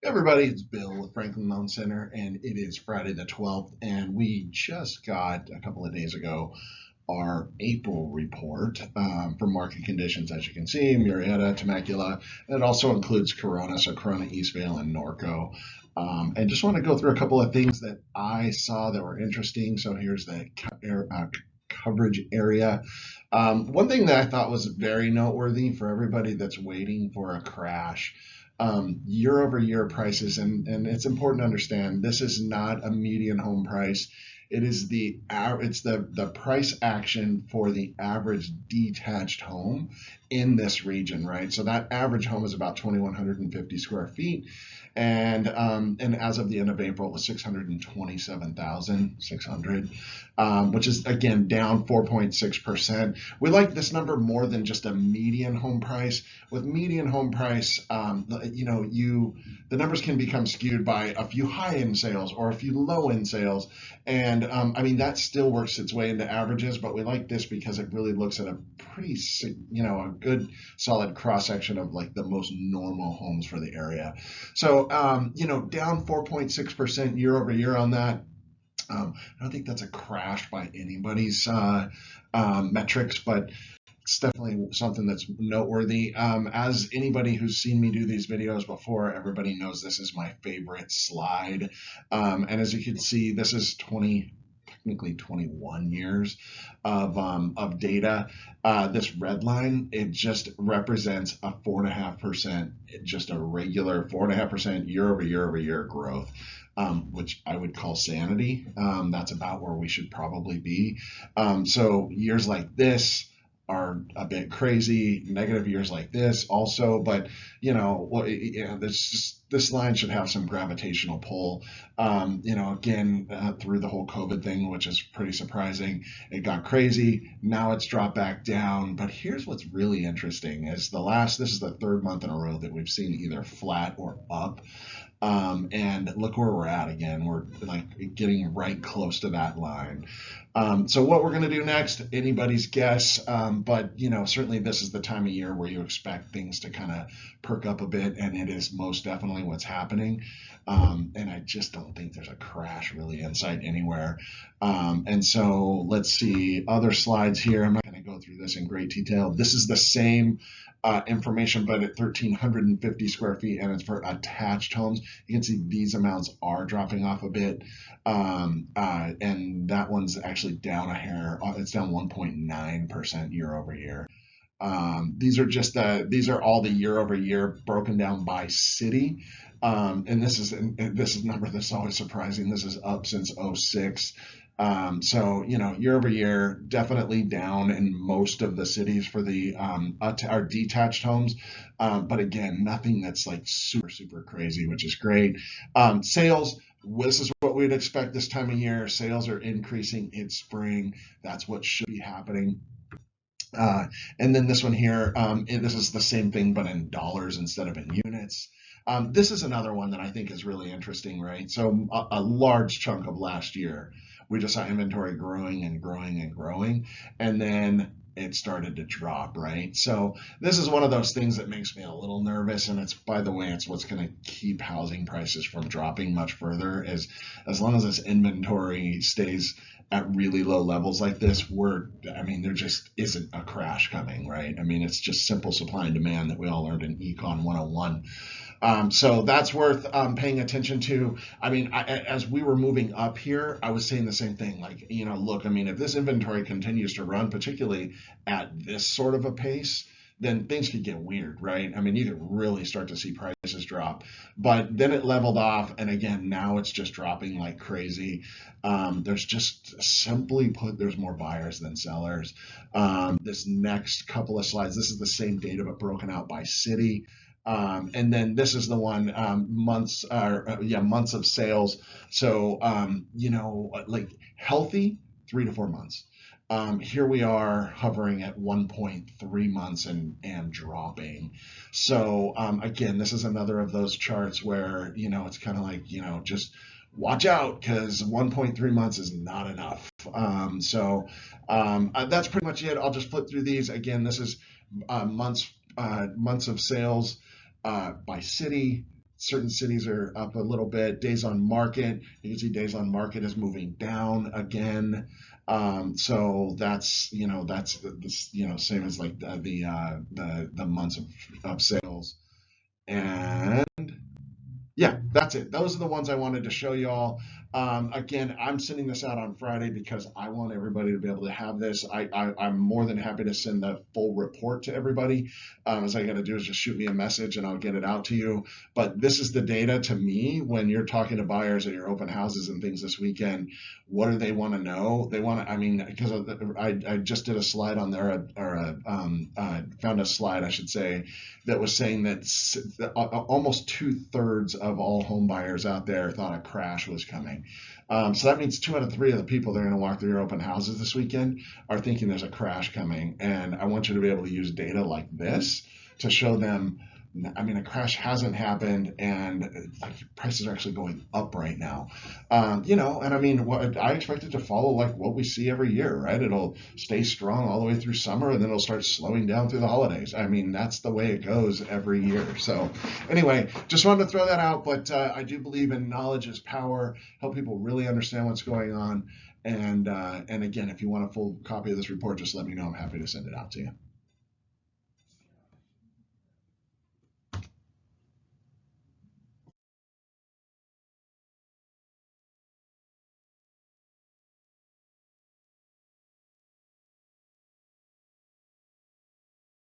Everybody, it's Bill with Franklin Loan Center, and it is Friday the 12th, and we just got a couple of days ago our April report for market conditions. As you can see, Murrieta, Temecula, and it also includes Corona, so Corona, Eastvale, and Norco. And just want to go through a couple of things that I saw that were interesting. So here's the coverage area. One thing that I thought was very noteworthy for everybody that's waiting for a crash, year over year prices, and it's important to understand this is not a median home price. It is the price action for the average detached home in this region, right? So that average home is about 2,150 square feet, and as of the end of April, it was 627,600, which is again down 4.6%. We like this number more than just a median home price. With median home price, the numbers can become skewed by a few high-end sales or a few low-end sales, and I mean that still works its way into averages. But we like this because it really looks at a pretty, a good solid cross section of like the most normal homes for the area. So, down 4.6% year over year on that. I don't think that's a crash by anybody's metrics, but it's definitely something that's noteworthy. As anybody who's seen me do these videos before, everybody knows this is my favorite slide. And as you can see, this is technically 21 years of data. This red line, it just represents a 4.5%, just a regular 4.5% year over year growth. Which I would call sanity. That's about where we should probably be. So years like this are a bit crazy. Negative years like this also, but this line should have some gravitational pull. Again, through the whole COVID thing, which is pretty surprising, it got crazy. Now it's dropped back down. But here's what's really interesting: is this is the third month in a row that we've seen either flat or up. And look where we're at again. We're like getting right close to that line. So what we're going to do next, anybody's guess. But certainly this is the time of year where you expect things to kind of perk up a bit, and it is most definitely what's happening. And I just don't think there's a crash really in sight anywhere. And so let's see other slides here. I'm not going to go through this in great detail. This is the same information, but at 1,350 square feet, and it's for attached homes. You can see these amounts are dropping off a bit, and that one's actually down a hair. It's down 1.9% year over year. These are all the year over year broken down by city. And this is a number that's always surprising. This is up since '06. So year over year, definitely down in most of the cities for the our detached homes. But again, nothing that's like super crazy, which is great. Sales. This is what we'd expect this time of year. Sales are increasing. It's spring. That's what should be happening. And then this one here, this is the same thing, but in dollars instead of in units. This is another one that I think is really interesting, right? So a large chunk of last year, we just saw inventory growing and growing and growing, and then it started to drop, right? So this is one of those things that makes me a little nervous, and it's, by the way, it's what's going to keep housing prices from dropping much further. Is as long as this inventory stays at really low levels like this, there just isn't a crash coming, right? I mean, it's just simple supply and demand that we all learned in Econ 101. So that's worth paying attention to. I mean, as we were moving up here, I was saying the same thing. Like, look, I mean, if this inventory continues to run, particularly at this sort of a pace, then things could get weird, right? I mean, you could really start to see prices drop. But then it leveled off, and again, now it's just dropping like crazy. There's just, simply put, there's more buyers than sellers. This next couple of slides, this is the same data but broken out by city. And then this is the one, months of sales. So like healthy 3 to 4 months. Here we are hovering at 1.3 months and dropping. So again, this is another of those charts where it's kind of like just watch out, because 1.3 months is not enough. That's pretty much it. I'll just flip through these again. This is months of sales by city. certain cities are up a little bit. Days on market, you can see days on market is moving down again. So that's same as like the months of sales. And yeah, that's it. Those are the ones I wanted to show you all. Again, I'm sending this out on Friday because I want everybody to be able to have this. I'm more than happy to send the full report to everybody. As I got to do is just shoot me a message and I'll get it out to you. But this is the data to me when you're talking to buyers at your open houses and things this weekend. What do they want to know? They want to, I mean, because I just did a slide on there, found a slide, I should say, that was saying that almost 2/3 of all home buyers out there thought a crash was coming. So that means 2 out of 3 of the people that are going to walk through your open houses this weekend are thinking there's a crash coming. And I want you to be able to use data like this to show them, I mean, a crash hasn't happened, and like prices are actually going up right now. And I mean, what I expect it to follow like what we see every year, right? It'll stay strong all the way through summer, and then it'll start slowing down through the holidays. I mean, that's the way it goes every year. So, anyway, just wanted to throw that out. But I do believe in knowledge is power. Help people really understand what's going on. And again, if you want a full copy of this report, just let me know. I'm happy to send it out to you.